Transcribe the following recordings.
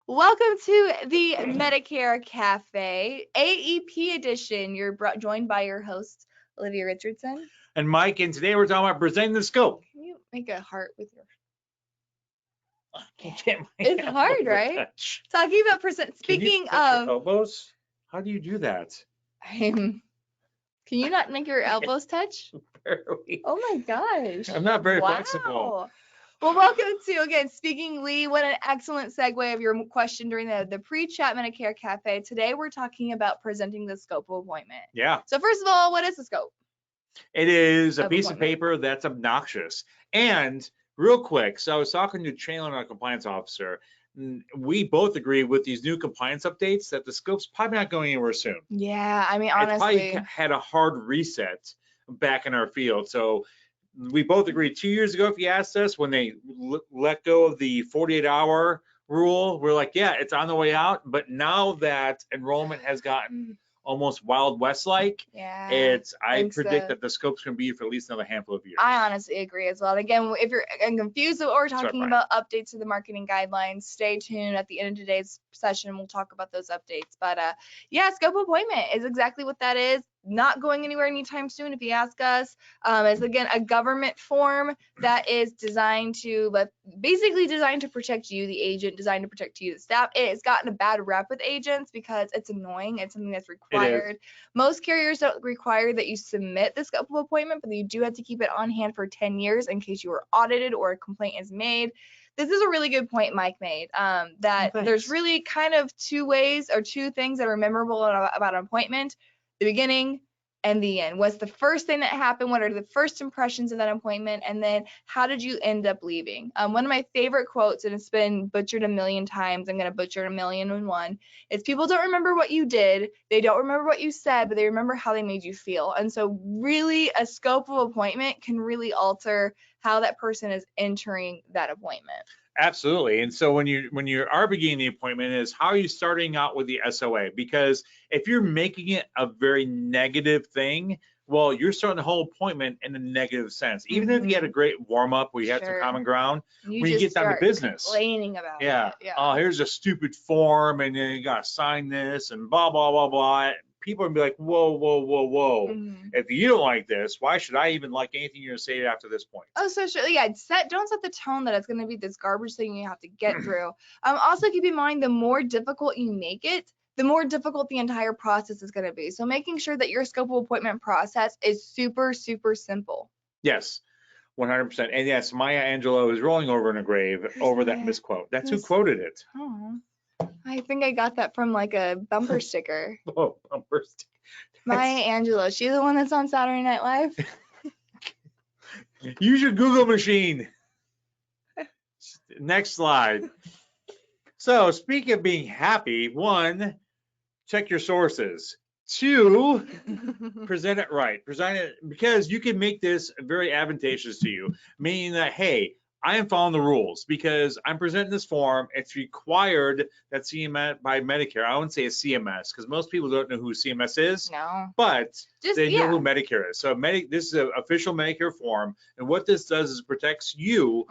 Welcome to the Medicare Cafe, AEP edition. You're joined by your host, Olivia Richardson. And Mike, and today we're talking about presenting the scope. Can you make a heart with your... It's hard, right? Touch. Talking about speaking of... Your elbows? How do you do that? Can you not make your elbows touch? Barely. Oh my gosh. I'm not very flexible. Well, welcome to, again, Speaking Lee. What an excellent segue of your question during the pre-chat Medicare Cafe. Today, we're talking about presenting the scope of appointment. Yeah. So first of all, what is the scope? It is a piece of paper that's obnoxious. And real quick, so I was talking to Chandler, our compliance officer. We both agree with these new compliance updates that the scope's probably not going anywhere soon. Yeah, I mean, honestly. It probably had a hard reset back in our field. So we both agreed 2 years ago, if you asked us, when they let go of the 48-hour rule, we're like, yeah, it's on the way out. But now that enrollment has gotten almost Wild West-like, I predict that the scope's going to be for at least another handful of years. I honestly agree as well. And again, if you're confused what we're talking about updates to the marketing guidelines, stay tuned. At the end of today's session, we'll talk about those updates. But yeah, scope appointment is exactly what that is. Not going anywhere anytime soon, if you ask us. It's again a government form that is designed to, basically designed to protect you, the agent, designed to protect you, the staff. It's gotten a bad rep with agents because it's annoying. It's something that's required. Most carriers don't require that you submit the scope of appointment, but you do have to keep it on hand for 10 years in case you are audited or a complaint is made. This is a really good point Mike made, that there's really kind of two ways or two things that are memorable about an appointment: the beginning and the end. What's the first thing that happened? What are the first impressions of that appointment? And then how did you end up leaving? One of my favorite quotes, and it's been butchered a million times, I'm going to butcher it 1,000,001, is people don't remember what you did, they don't remember what you said, but they remember how they made you feel. And so really a scope of appointment can really alter how that person is entering that appointment. Absolutely. And so when you are beginning the appointment, is how are you starting out with the SOA? Because if you're making it a very negative thing, well, you're starting the whole appointment in a negative sense. Even if you had a great warm up where you had some common ground, when you get down to business, complaining about it. Yeah. Oh, here's a stupid form, and then you got to sign this, and blah blah blah blah. People will be like, whoa, whoa, whoa, whoa. If you don't like this, why should I even like anything you're going to say after this point? Oh, so sure. Yeah, don't set the tone that it's going to be this garbage thing you have to get through. Also keep in mind, the more difficult you make it, the more difficult the entire process is going to be. So making sure that your scope of appointment process is super, super simple. Yes, 100%. And yes, Maya Angelou is rolling over in a grave over that misquote. That's who quoted it. Oh. I think I got that from like a bumper sticker. Oh, bumper sticker. Maya Angelou. She's the one that's on Saturday Night Live. Use your Google machine. Next slide. So speaking of being happy, 1, check your sources. 2, present it right. Present it because you can make this very advantageous to you, meaning that, hey, I am following the rules because I'm presenting this form. It's required that CMS by Medicare. I wouldn't say a CMS because most people don't know who CMS is. No. But they know who Medicare is. So this is an official Medicare form. And what this does is protects you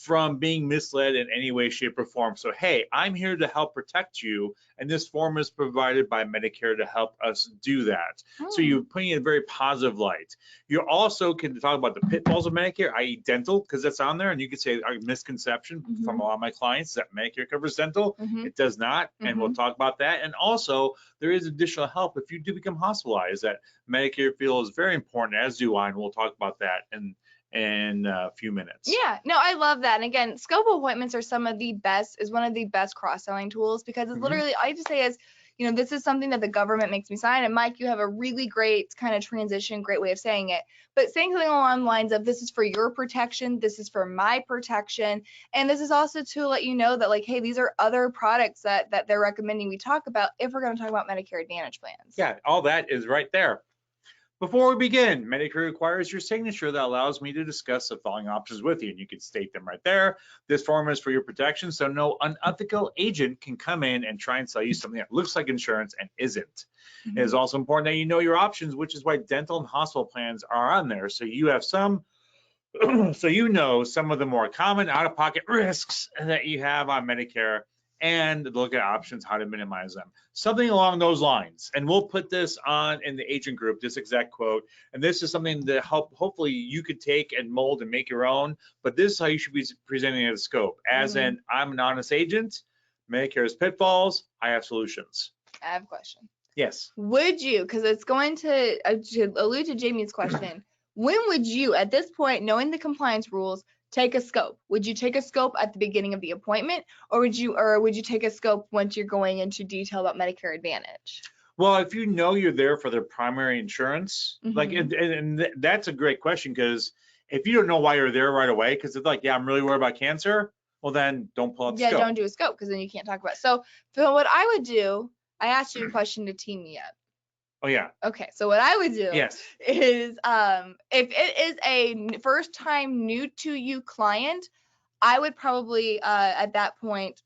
from being misled in any way, shape, or form. So, hey, I'm here to help protect you. And this form is provided by Medicare to help us do that. So you're putting it in a very positive light. You also can talk about the pitfalls of Medicare, i.e. dental, because that's on there. And you can say a misconception from a lot of my clients that Medicare covers dental. It does not. And we'll talk about that. And also, there is additional help if you do become hospitalized that Medicare feels is very important, as do I. And we'll talk about that in a few minutes. Yeah, no, I love that. And again, scope appointments are one of the best cross-selling tools because it's literally, all you have to say is, you know, this is something that the government makes me sign. And Mike, you have a really great kind of transition, great way of saying it. But saying something along the lines of, this is for your protection, this is for my protection. And this is also to let you know that, like, hey, these are other products that they're recommending we talk about if we're going to talk about Medicare Advantage plans. Yeah, all that is right there. Before we begin, Medicare requires your signature that allows me to discuss the following options with you. And you can state them right there. This form is for your protection, so no unethical agent can come in and try and sell you something that looks like insurance and isn't. It is also important that you know your options, which is why dental and hospital plans are on there. So you have some, so you know some of the more common out-of-pocket risks that you have on Medicare. and look at options, how to minimize them. Something along those lines. And we'll put this on in the agent group, this exact quote. And this is something that hopefully you could take and mold and make your own. But this is how you should be presenting it as scope. As in, I'm an honest agent, Medicare has pitfalls, I have solutions. I have a question. Yes. Would you, because it's going to allude to Jamie's question, when would you, at this point, knowing the compliance rules, take a scope? Would you take a scope at the beginning of the appointment, or would you take a scope once you're going into detail about Medicare Advantage? Well, if you know you're there for their primary insurance, like, and that's a great question, because if you don't know why you're there right away, because it's like, yeah, I'm really worried about cancer, well, then don't pull up the scope. Yeah, don't do a scope, because then you can't talk about it. So what I would do, I asked you a question to team me up. Oh, yeah. Okay, so what I would do is if it is a first time new to you client, I would probably at that point,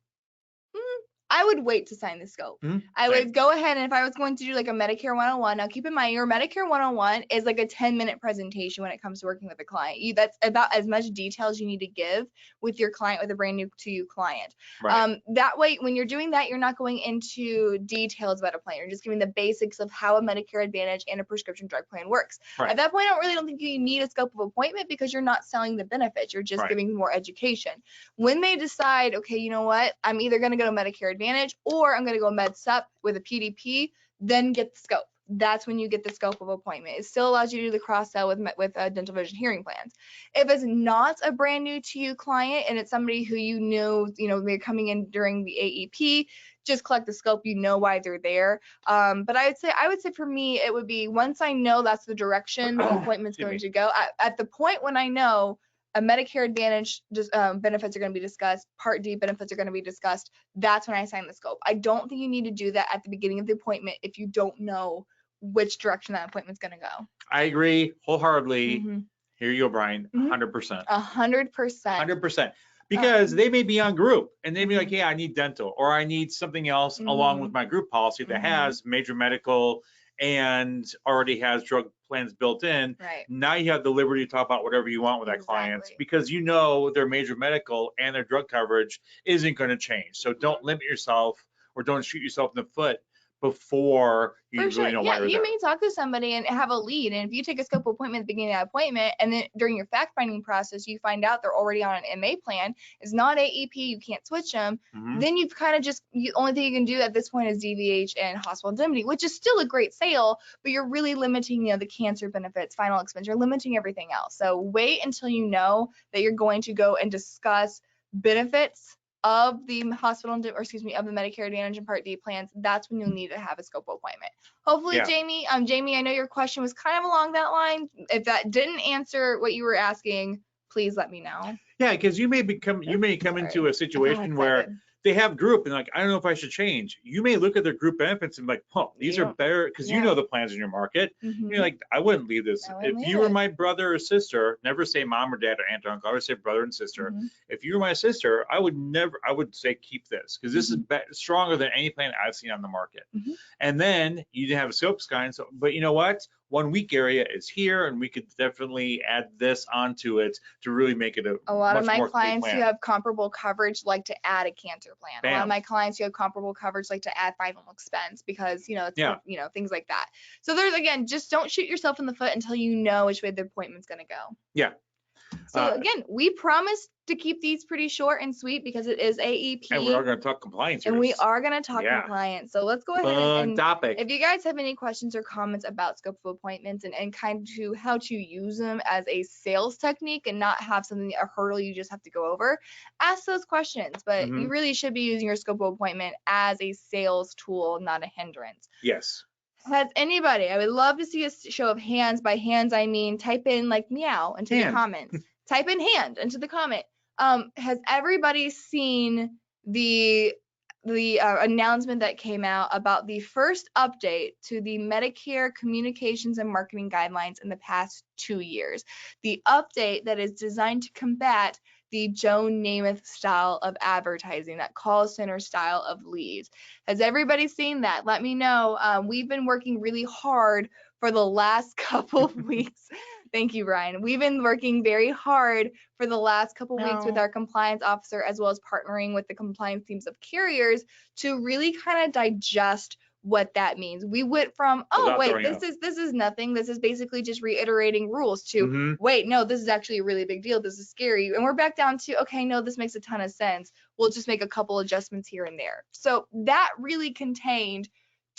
I would wait to sign the scope. I would go ahead, and if I was going to do like a Medicare 101, now keep in mind your Medicare 101 is like a 10-minute presentation when it comes to working with a client. That's about as much detail as you need to give with your client, with a brand new to you client. Right. That way, when you're doing that, you're not going into details about a plan. You're just giving the basics of how a Medicare Advantage and a prescription drug plan works. Right. At that point, I don't think you need a scope of appointment, because you're not selling the benefits. You're just giving more education. When they decide, okay, you know what, I'm either going to go to Medicare Advantage or I'm going to go Med Sup with a PDP, then get the scope. That's when you get the scope of appointment. It still allows you to do the cross sell with dental vision hearing plans. If it's not a brand new to you client and it's somebody who you know, they're coming in during the AEP, just collect the scope. You know why they're there. But I would say for me, it would be once I know that's the direction the appointment's going to go. At the point when I know a Medicare Advantage benefits are going to be discussed, Part D benefits are going to be discussed, that's when I sign the scope. I don't think you need to do that at the beginning of the appointment if you don't know which direction that appointment's going to go. I agree wholeheartedly. Here you go, Brian. 100%. 100%. 100%. Because they may be on group and they'd be like, yeah, I need dental, or I need something else along with my group policy that has major medical and already has drug plans built in. Right. Now you have the liberty to talk about whatever you want with that client, because you know their major medical and their drug coverage isn't going to change. So don't limit yourself, or don't shoot yourself in the foot before you really know why you're there. You may talk to somebody and have a lead, and if you take a scope appointment at the beginning of that appointment, and then during your fact finding process you find out they're already on an MA plan, it's not AEP, you can't switch them, then you've kind of the only thing you can do at this point is DVH and hospital indemnity, which is still a great sale, but you're really limiting the cancer benefits, final expense, you're limiting everything else. So wait until you know that you're going to go and discuss benefits of the hospital, of the Medicare Advantage and Part D plans. That's when you'll need to have a scope appointment. Hopefully, Jamie, I know your question was kind of along that line. If that didn't answer what you were asking, please let me know. Yeah, because you may come into a situation where they have group and like, I don't know if I should change. You may look at their group benefits and be like, oh, these are better, because you know the plans in your market. You're like, I wouldn't leave this. If you were my brother or sister, never say mom or dad or aunt or uncle, I would say brother and sister. If you were my sister, I would say keep this, because this is stronger than any plan I've seen on the market. And then you didn't have a scope sky, but you know what? 1 week area is here, and we could definitely add this onto it to really make it a lot much of my more clients who have comparable coverage like to add a cancer plan. Bam. A lot of my clients who have comparable coverage like to add final expense, because it's things like that. So there's, again, just don't shoot yourself in the foot until you know which way the appointment's going to go. Yeah. So again, we promised to keep these pretty short and sweet because it is AEP. And we are going to talk compliance. And we are going to talk compliance. So let's go ahead and topic. If you guys have any questions or comments about scope of appointments and kind of how to use them as a sales technique and not have something, a hurdle you just have to go over, ask those questions. But you really should be using your scope of appointment as a sales tool, not a hindrance. Yes. Has anybody, I would love to see a show of hands. By hands, I mean type in like meow into the comments. Type in hand into the comment. Has everybody seen the announcement that came out about the first update to the Medicare communications and marketing guidelines in the past 2 years? The update that is designed to combat the Joan Namath style of advertising, that call center style of leads. Has everybody seen that? Let me know. We've been working really hard for the last couple of weeks Thank you, Ryan. We've been working very hard for the last couple weeks with our compliance officer, as well as partnering with the compliance teams of carriers to really kind of digest what that means. We went from, oh wait, this is nothing. This is basically just reiterating rules to wait, no, this is actually a really big deal. This is scary. And we're back down to, okay, no, this makes a ton of sense. We'll just make a couple adjustments here and there. So that really contained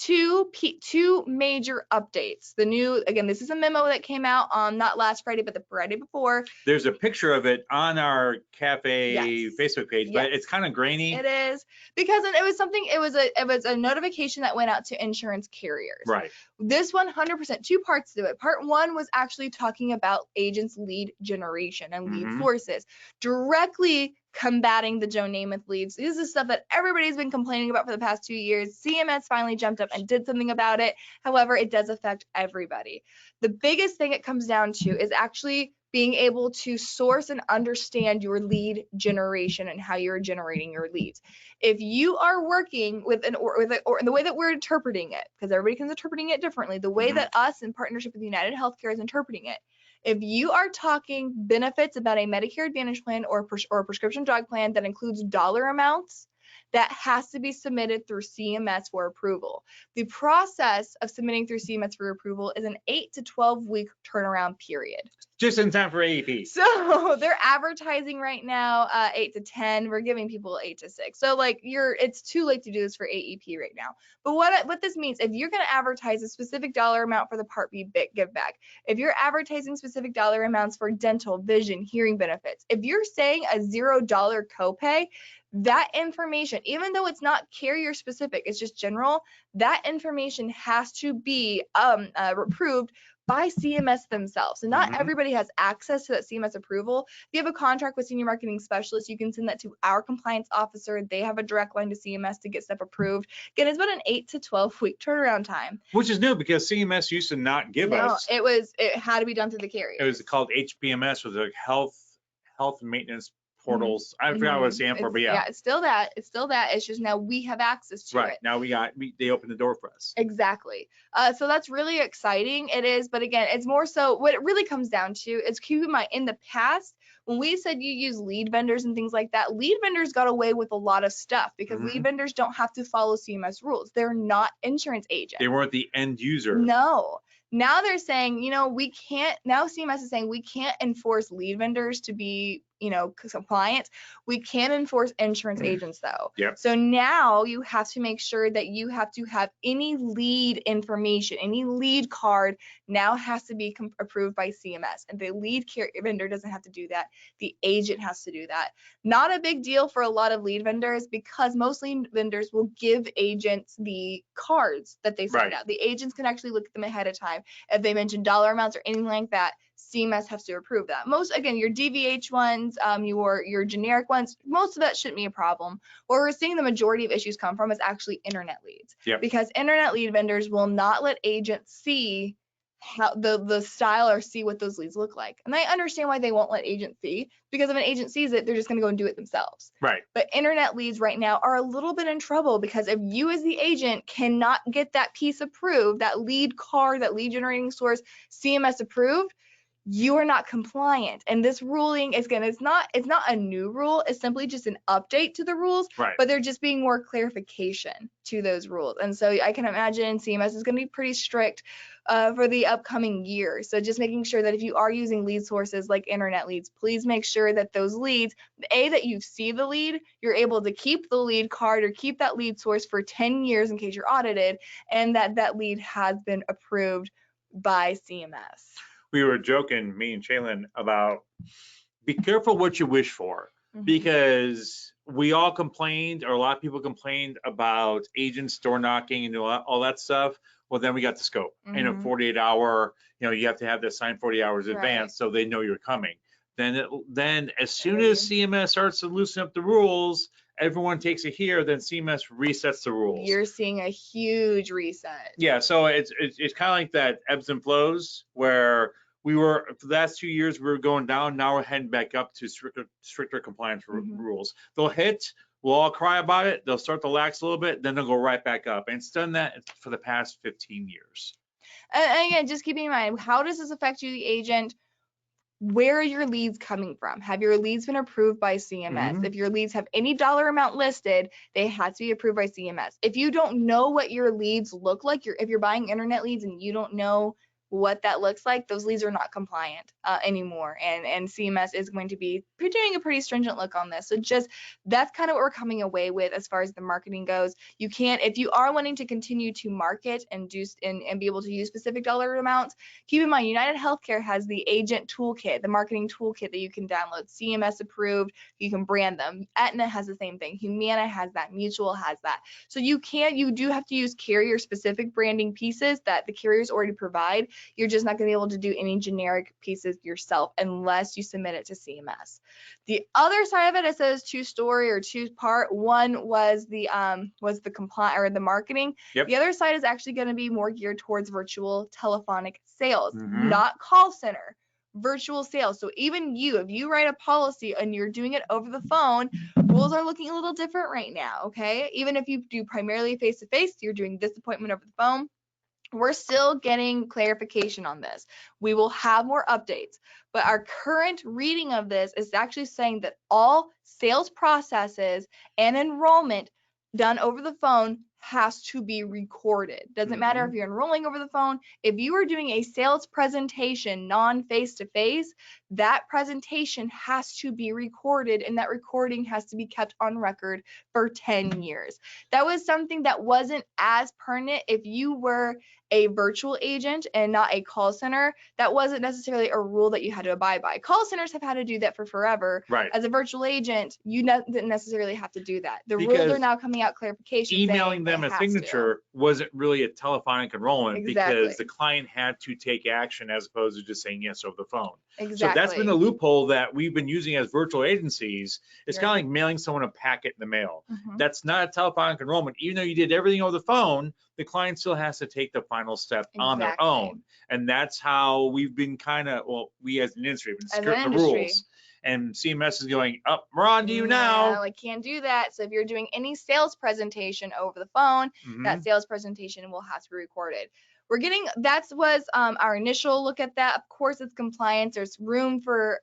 two major updates. The new, again, this is a memo that came out on not last Friday, but the Friday before. There's a picture of it on our cafe Facebook page, but it's kind of grainy. It is, because it was something, it was a notification that went out to insurance carriers. Right. This 100%, two parts to it. Part one was actually talking about agents' lead generation and lead sources, directly combating the Joe Namath leads. This is stuff that everybody's been complaining about for the past 2 years. CMS finally jumped up and did something about it. However, it does affect everybody. The biggest thing it comes down to is actually being able to source and understand your lead generation and how you're generating your leads. If you are working with or the way that we're interpreting it, because everybody is interpreting it differently, the way that us in partnership with United Healthcare is interpreting it, if you are talking benefits about a Medicare Advantage plan or a prescription drug plan that includes dollar amounts, that has to be submitted through CMS for approval. The process of submitting through CMS for approval is an 8 to 12 week turnaround period. Just in time for AEP. So they're advertising right now 8 to 10. We're giving people 8 to 6. So like it's too late to do this for AEP right now. But what this means, if you're going to advertise a specific dollar amount for the Part B give back, if you're advertising specific dollar amounts for dental, vision, hearing benefits, if you're saying a $0 copay, that information, even though it's not carrier specific, it's just general, that information has to be approved by CMS themselves. And not everybody has access to that CMS approval. If you have a contract with senior marketing specialists, you can send that to our compliance officer. They have a direct line to CMS to get stuff approved. Again, it's about an 8 to 12 week turnaround time. Which is new because CMS used to not give us. It had to be done through the carrier. It was called HBMS, was a health maintenance portals. I forgot what it stands for, but yeah. Yeah, it's still that. It's just now we have access to it. Right. Now they opened the door for us. Exactly. So that's really exciting. It is, but again, it's more so what it really comes down to is keep in mind in the past, when we said you use lead vendors and things like that, lead vendors got away with a lot of stuff because lead vendors don't have to follow CMS rules. They're not insurance agents. They weren't the end user. No. Now they're saying, we can't, now CMS is saying we can't enforce lead vendors to be, compliant. We can enforce insurance agents though. Yep. So now you have to make sure that you have to have any lead information, any lead card now has to be approved by CMS. And the lead vendor doesn't have to do that. The agent has to do that. Not a big deal for a lot of lead vendors because most lead vendors will give agents the cards that they send out. The agents can actually look at them ahead of time. If they mention dollar amounts or anything like that, CMS has to approve that. Most, again, your DVH ones, your generic ones, most of that shouldn't be a problem. Where we're seeing the majority of issues come from is actually internet leads. Yep. Because internet lead vendors will not let agents see how the style or see what those leads look like. And I understand why they won't let agents see, because if an agent sees it, they're just going to go and do it themselves. Right. But internet leads right now are a little bit in trouble because if you as the agent cannot get that piece approved, that lead card, that lead generating source CMS approved, you are not compliant. And this ruling is it's not a new rule, it's simply just an update to the rules, but they're just being more clarification to those rules. And so I can imagine CMS is going to be pretty strict for the upcoming year. So just making sure that if you are using lead sources like internet leads, please make sure that those leads, that you see the lead, you're able to keep the lead card or keep that lead source for 10 years in case you're audited, and that lead has been approved by CMS. We were joking, me and Shaylin, about be careful what you wish for, because we all complained, or a lot of people complained about agents door knocking and all that stuff. Well, then we got the scope. In a 48-hour, you have to have this signed 40 hours advance so they know you're coming. Then as soon as CMS starts to loosen up the rules, everyone takes it here, then CMS resets the rules. You're seeing a huge reset. Yeah, so it's kind of like that ebbs and flows where we were, for the last 2 years, we were going down. Now we're heading back up to stricter compliance rules. They'll hit, we'll all cry about it. They'll start to lax a little bit, then they'll go right back up. And it's done that for the past 15 years. And again, just keeping in mind, how does this affect you, the agent? Where are your leads coming from? Have your leads been approved by CMS? If your leads have any dollar amount listed, they have to be approved by CMS. If you don't know what your leads look like, if you're buying internet leads and you don't know what that looks like, those leads are not compliant anymore, and CMS is going to be doing a pretty stringent look on this. So just that's kind of what we're coming away with as far as the marketing goes. You can't, if you are wanting to continue to market and do and be able to use specific dollar amounts, keep in mind United Healthcare has the agent toolkit, the marketing toolkit that you can download, CMS approved, you can brand them. Aetna has the same thing, Humana has that, Mutual has that. So you do have to use carrier specific branding pieces that the carriers already provide. You're just not going to be able to do any generic pieces yourself unless you submit it to CMS. The other side of it says two-story or two-part. One was the compliant or the marketing. Yep. The other side is actually going to be more geared towards virtual telephonic sales, not call center. Virtual sales. So even if you write a policy and you're doing it over the phone, rules are looking a little different right now. Okay, even if you do primarily face-to-face, you're doing this appointment over the phone. We're still getting clarification on this. We will have more updates, but our current reading of this is actually saying that all sales processes and enrollment done over the phone has to be recorded. Doesn't matter if you're enrolling over the phone. If you are doing a sales presentation non-face-to-face, that presentation has to be recorded, and that recording has to be kept on record for 10 years. That was something that wasn't as pertinent if you were a virtual agent and not a call center. That wasn't necessarily a rule that you had to abide by. Call centers have had to do that for forever. Right. As a virtual agent, you didn't necessarily have to do that. The rules are now coming out clarification. Emailing them a signature wasn't really a telephonic enrollment because the client had to take action as opposed to just saying yes over the phone. Exactly. So that's been the loophole that we've been using as virtual agencies. It's kind of like mailing someone a packet in the mail. That's not a telephonic enrollment. Even though you did everything over the phone, the client still has to take the final step on their own. And that's how we've been we as an industry have been skirting the rules. And CMS is going, we're on to you now. No, I can't do that. So if you're doing any sales presentation over the phone, that sales presentation will have to be recorded. That was our initial look at that. Of course, it's compliance. There's room for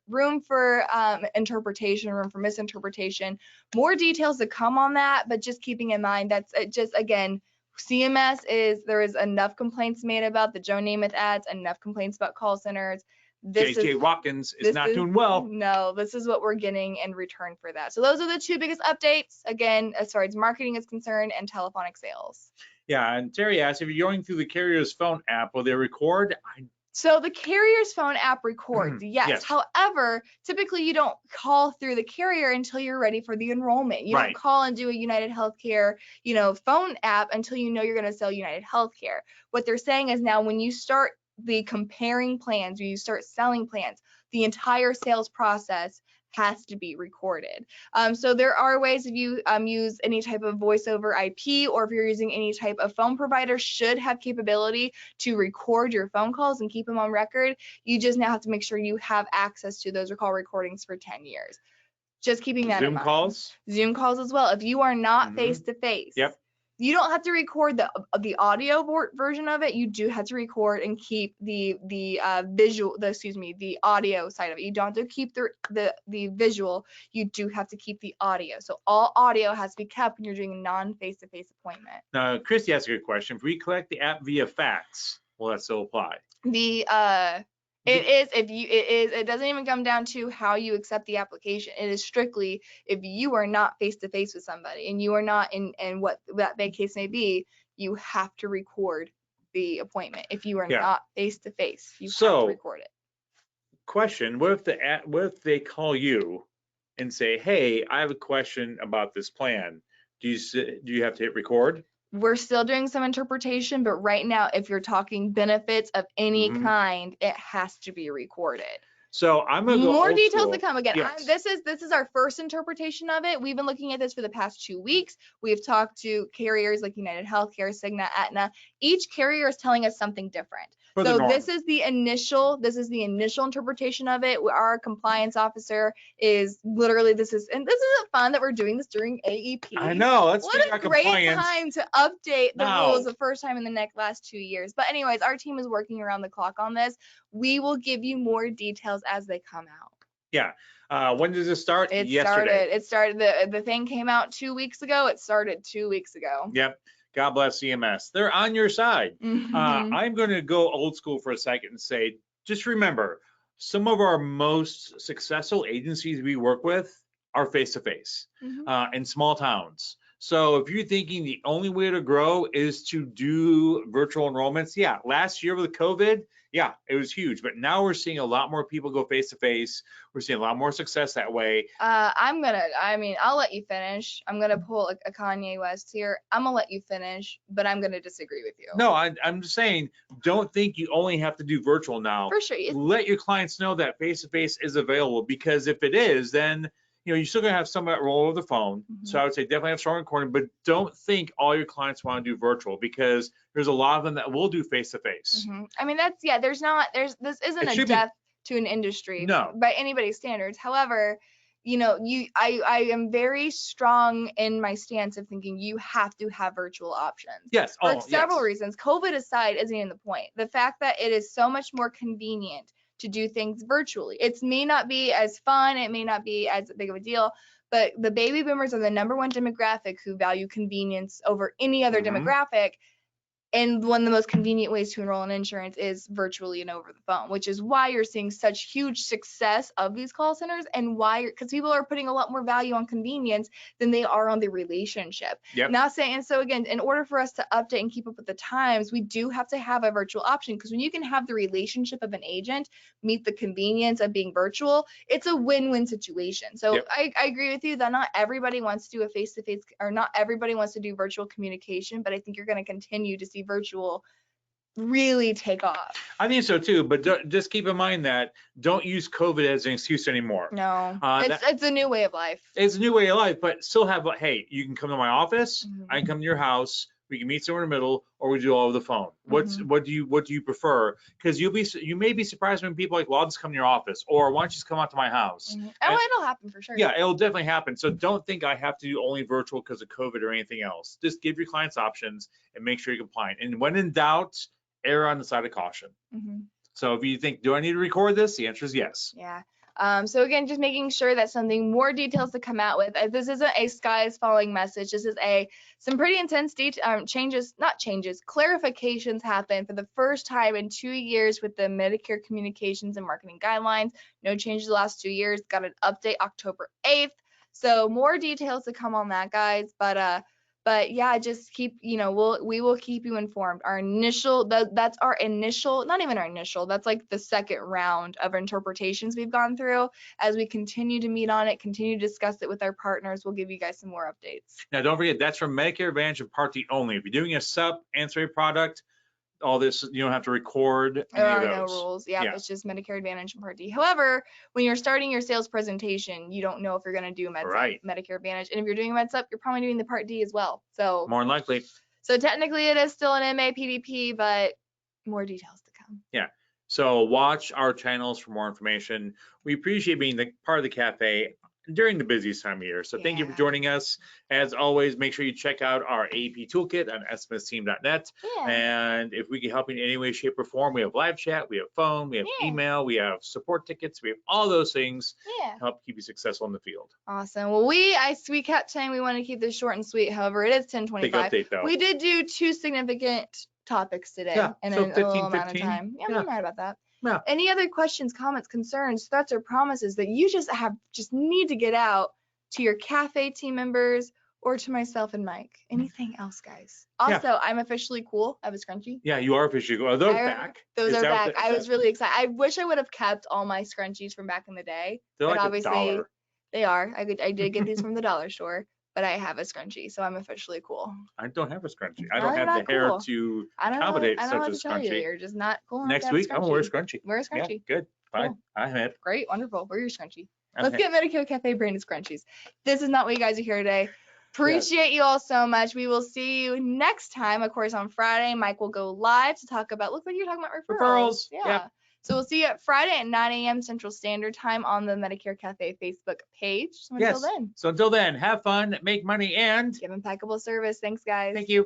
interpretation, room for misinterpretation. More details to come on that, but just keeping in mind that's just, again, CMS there is enough complaints made about the Joe Namath ads, enough complaints about call centers. JJ Watkins is not doing well. No, this is what we're getting in return for that. So those are the two biggest updates, again, as far as marketing is concerned and telephonic sales. Yeah, and Terry asked, if you're going through the carrier's phone app, will they record? So the carrier's phone app records, yes. However, typically you don't call through the carrier until you're ready for the enrollment. You don't call and do a United Healthcare, phone app until you know you're going to sell United Healthcare. What they're saying is now when you start the comparing plans, when you start selling plans, the entire sales process has to be recorded. So there are ways, if you use any type of voice over IP, or if you're using any type of phone provider, should have capability to record your phone calls and keep them on record. You just now have to make sure you have access to those call recordings for 10 years. Just keeping that in mind. Zoom calls as well. If you are not face-to-face, you don't have to record the audio version of it. You do have to record and keep the audio side of it. You don't have to keep the visual. You do have to keep the audio. So all audio has to be kept when you're doing a non-face-to-face appointment. Now, Christy asked a good question. If we collect the app via fax, will that still apply? It doesn't even come down to how you accept the application. It is strictly if you are not face to face with somebody and you are not in what that case may be, you have to record the appointment. If you are not face to face, you have to record it. Question: what if they call you and say, "Hey, I have a question about this plan." Do you have to hit record? We're still doing some interpretation, but right now, if you're talking benefits of any kind, it has to be recorded. So I'm gonna go more details to come. Again, this is our first interpretation of it. We've been looking at this for the past 2 weeks. We've talked to carriers like United Healthcare, Cigna, Aetna. Each carrier is telling us something different. So this is the initial interpretation of it. Our compliance officer is literally, and this isn't fun that we're doing this during AEP. I know. Let's what a great time to update the rules the first time in the last 2 years. But anyways, our team is working around the clock on this. We will give you more details as they come out. Yeah. When does it start? Yesterday. It started. The thing came out 2 weeks ago. It started 2 weeks ago. Yep. God bless CMS. They're on your side. I'm going to go old school for a second and say, just remember, some of our most successful agencies we work with are face-to-face in small towns. So if you're thinking the only way to grow is to do virtual enrollments, yeah, last year with COVID, yeah, it was huge. But now we're seeing a lot more people go face-to-face. We're seeing a lot more success that way. I'll let you finish. I'm going to pull a Kanye West here. I'm going to let you finish, but I'm going to disagree with you. No, I'm just saying, don't think you only have to do virtual now. For sure. Let your clients know that face-to-face is available, because if it is, then you're still going to have some that roll over the phone. So I would say definitely have strong recording, but don't think all your clients want to do virtual, because there's a lot of them that will do face-to-face. This isn't a death to an industry by anybody's standards. However, I am very strong in my stance of thinking you have to have virtual options. Yes. For several reasons. COVID aside isn't even the point. The fact that it is so much more convenient to do things virtually. It may not be as fun, it may not be as big of a deal, but the baby boomers are the #1 demographic who value convenience over any other demographic. And one of the most convenient ways to enroll in insurance is virtually and over the phone, which is why you're seeing such huge success of these call centers, and because people are putting a lot more value on convenience than they are on the relationship. Not saying, so again, in order for us to update and keep up with the times, we do have to have a virtual option, because when you can have the relationship of an agent meet the convenience of being virtual, it's a win-win situation. So I agree with you that not everybody wants to do a face-to-face, or not everybody wants to do virtual communication, but I think you're going to continue to see virtual really take off. I think so too, but just keep in mind that don't use COVID as an excuse anymore. No, it's a new way of life. It's a new way of life, but still have, hey, you can come to my office, I can come to your house, we can meet somewhere in the middle, or we do all over the phone. What do you prefer? Because you may be surprised when people are like, well, I'll just come to your office, or why don't you just come out to my house? It'll happen for sure. Yeah, it'll definitely happen. So don't think I have to do only virtual because of COVID or anything else. Just give your clients options and make sure you're compliant. And when in doubt, err on the side of caution. So if you think, do I need to record this? The answer is yes. Yeah. So again, just making sure that something more details to come out with. This isn't a sky is falling message. This is some pretty intense clarifications happen for the first time in 2 years with the Medicare Communications and Marketing Guidelines. No changes the last 2 years. Got an update October 8th. So more details to come on that, guys. But yeah, just keep, we will keep you informed. That's our initial, not even our initial, that's like the second round of interpretations we've gone through. As we continue to meet on it, continue to discuss it with our partners, we'll give you guys some more updates. Now, don't forget, that's from Medicare Advantage and Part D only. If you're doing a sub ancillary product, all this, you don't have to record any of those. No rules. Yeah, it's just Medicare Advantage and Part D. However, when you're starting your sales presentation, you don't know if you're going to do Medicare Advantage. And if you're doing a MedSup, you're probably doing the Part D as well. So more than likely. So technically it is still an MA PDP, but more details to come. Yeah. So watch our channels for more information. We appreciate being part of the cafe during the busiest time of year. So thank you for joining us. As always, make sure you check out our AEP toolkit on smsteam.net. And if we can help you in any way, shape, or form, we have live chat, we have phone, we have email, we have support tickets, we have all those things to help keep you successful in the field. Awesome. Well, we kept saying we want to keep this short and sweet. However, it is 10:25. Big update, though. We did do 2 significant topics today in a little amount of time. Yeah, I'm right about that. Yeah. Any other questions, comments, concerns, threats, or promises that you just need to get out to your cafe team members or to myself and Mike? Anything else, guys? Also, I'm officially cool. I have a scrunchie. Yeah, you are officially cool. Are those back? Those are back. I was really excited. I wish I would have kept all my scrunchies from back in the day. They're like obviously, $1. They are. I did get these from the dollar store. But I have a scrunchie, so I'm officially cool. I don't have a scrunchie. I don't have the hair to accommodate such a scrunchie. You're just not cool enough. Next week, I'm going to wear a scrunchie. Wear a scrunchie. Yeah, good. Fine. Cool. I'm it. Great. Wonderful. Wear your scrunchie. Let's get Medicare Cafe branded scrunchies. This is not what you guys are here today. Appreciate you all so much. We will see you next time. Of course, on Friday, Mike will go live to talk about, look like you're talking about referrals. Yeah. Yep. So we'll see you at Friday at 9 a.m. Central Standard Time on the Medicare Cafe Facebook page. So until then. So until then, have fun, make money, and give impeccable service. Thanks, guys. Thank you.